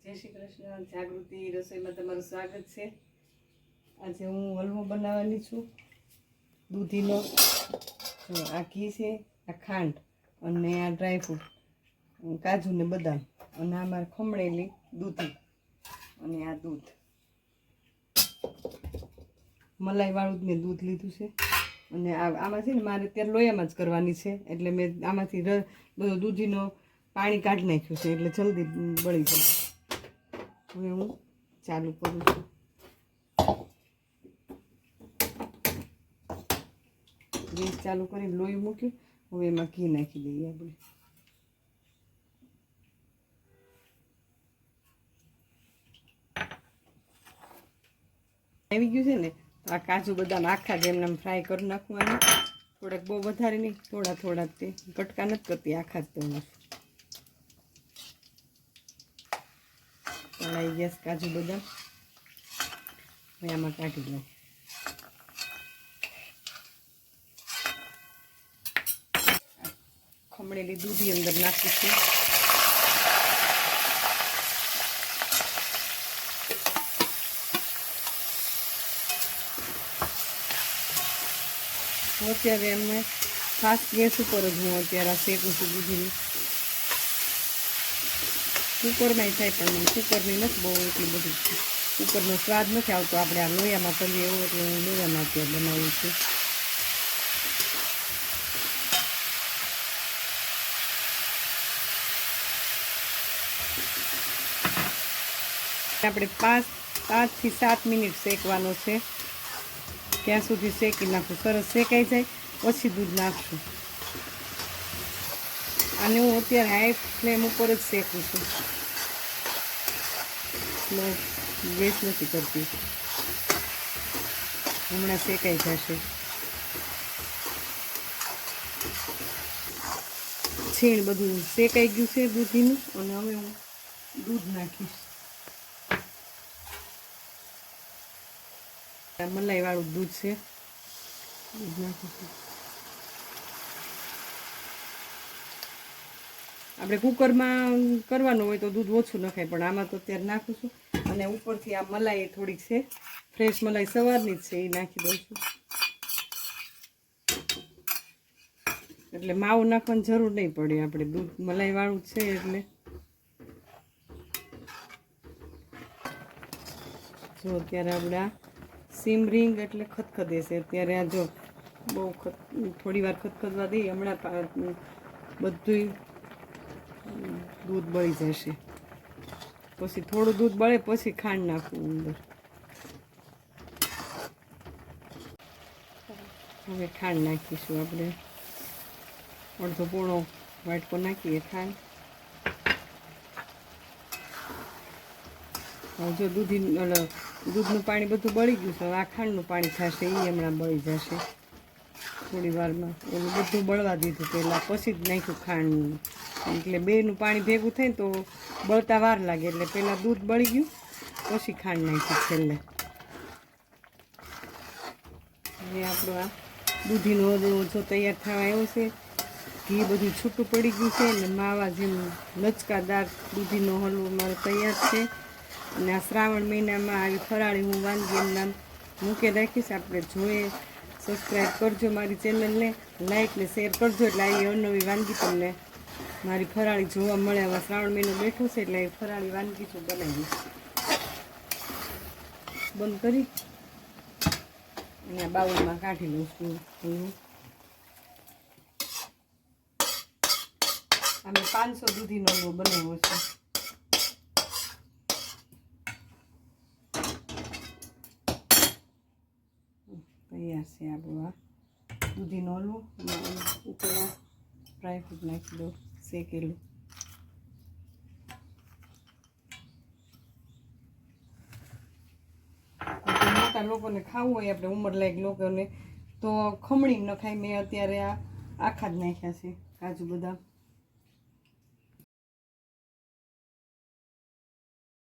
જય શ્રી કૃષ્ણ. જાગૃતિ રસોઈમાં તમારું સ્વાગત છે. આજે હું હલવો બનાવવાની છું દૂધીનો. આ ઘી છે, આ ખાંડ અને આ ડ્રાયફ્રૂટ, કાજુ ને બદામ, અને આ મારે ખમણેલી દૂધી અને આ દૂધ મલાઈવાળું જ મેં દૂધ લીધું છે. અને આમાં છે ને મારે અત્યારે લોયામાં જ કરવાની છે, એટલે મેં આમાંથી બધો દૂધીનો પાણી કાઢી નાખ્યું છે, એટલે જલ્દી બળી જાય. હવે હું ચાલુ કરું છું. ગેસ ચાલુ કરીને લોહી મૂક્યું. હવે એમાં ઘી નાખી દઈએ આપણે. આવી ગયું છે ને, તો આ કાજુ બદામ આખા જ એમને ફ્રાય કરી નાખવાનું. થોડાક બહુ વધારે નહીં, થોડા થોડા તે કટકા નથી કરતી, આખા જ તેમાં તળાઈ ગેસ કાજુ બદામ. હવે આમાં કાઢી લઉં. ખમણેલી દૂધી અંદર નાખી છે. અત્યારે એમને ફાસ્ટ ગેસ ઉપર જ હું અત્યારે શેકું છું દૂધીની. કુકરમાં થાય પણ કુકરની નથી બહુ એટલી બધી, કુકરનો સ્વાદ નથી આવતો. આપણે આ લોયામાં કરીએ એવું, એટલે હું લોયામાં અત્યારે બનાવું છું. આપણે 5 થી 7 મિનિટ શેકવાનો છે. ત્યાં સુધી શેકી નાખું. સરસ શેકાઈ જાય પછી દૂધ નાખશું. અને હું અત્યારે હાઈ ફ્લેમ ઉપર જ શેકું છું, સ્લો ગેસ નથી કરતી. હમણાં શેકાઈ જશે. છીણ બધું શેકાઈ ગયું છે દૂધીનું. અને હવે હું દૂધ નાખીશ. મલાઈવાળું દૂધ છે, દૂધ નાખીશું. આપણે કુકરમાં કરવાનું હોય તો દૂધ ઓછું નખાય, પણ આમાં તો અત્યારે નાખું છું. અને ઉપરથી આ મલાઈ થોડીક છે, ફ્રેશ મલાઈ સવારની જ છે, એ નાખી દઉં છું. એટલે માવું નાખવાની જરૂર નહીં પડે, આપણે દૂધ મલાઈવાળું છે એટલે. જો અત્યારે આપણે આ સિમરિંગ એટલે ખદખદે છે અત્યારે. આ જો બહુ થોડી વાર ખદખદવા દઈએ, હમણાં બધું દૂધ બળી જશે. પછી થોડું દૂધ બળે પછી ખાંડ નાખવું અંદર. હવે ખાંડ નાખીશું આપણે. અડધો પોણો વાટકો નાખીએ ખાંડ. જો દૂધનું પાણી બધું બળી ગયું છે. આ ખાંડનું પાણી થશે, એ હમણાં બળી જશે થોડી વારમાં. એનું બધું બળવા દીધું પહેલાં, પછી જ નાખ્યું ખાંડનું. એટલે બેનું પાણી ભેગું થાય ને તો બળતા વાર લાગે, એટલે પહેલાં દૂધ બળી ગયું પછી ખાંડ નાખ્યું છેલ્લે. હવે આપણું આ દૂધીનો હલવો જો તૈયાર થવા આવ્યો છે. ઘી બધું છૂટું પડી ગયું છે, અને માવા જેમ લચકાદાર દૂધીનો હલવો મારો તૈયાર છે. અને આ શ્રાવણ મહિનામાં આવી ફરાળી હું વાનગી એમ મૂકી રાખીશ. આપણે જોઈએ, સબસ્ક્રાઈબ કરજો મારી ચેનલને, લાઈક ને શેર કરજો, એટલે આવી અવનવી વાનગી તમને મારી ફરાળી જોવા મળે. હવે શ્રાવણ મહિનો બેઠો છે, એટલે ફરાળી વાનગી હું બનાવીશ. બંધ કરી અને આ બાઉલમાં કાઢી લઉં છું. અમે 500 દૂધીનો હલવો બનાવ્યો છે. તૈયાર છે આપણો આ દૂધીનો હલવો. ઉપર ડ્રાયફ્રૂટ નાખી દો શેકેલું. મોટા લોકોને ખાવું હોય, આપણે ઉંમરલાયક લોકોને, તો ખમણી ન ખાય. મેં અત્યારે આ આખા જ નાખ્યા છે કાજુ બદામ.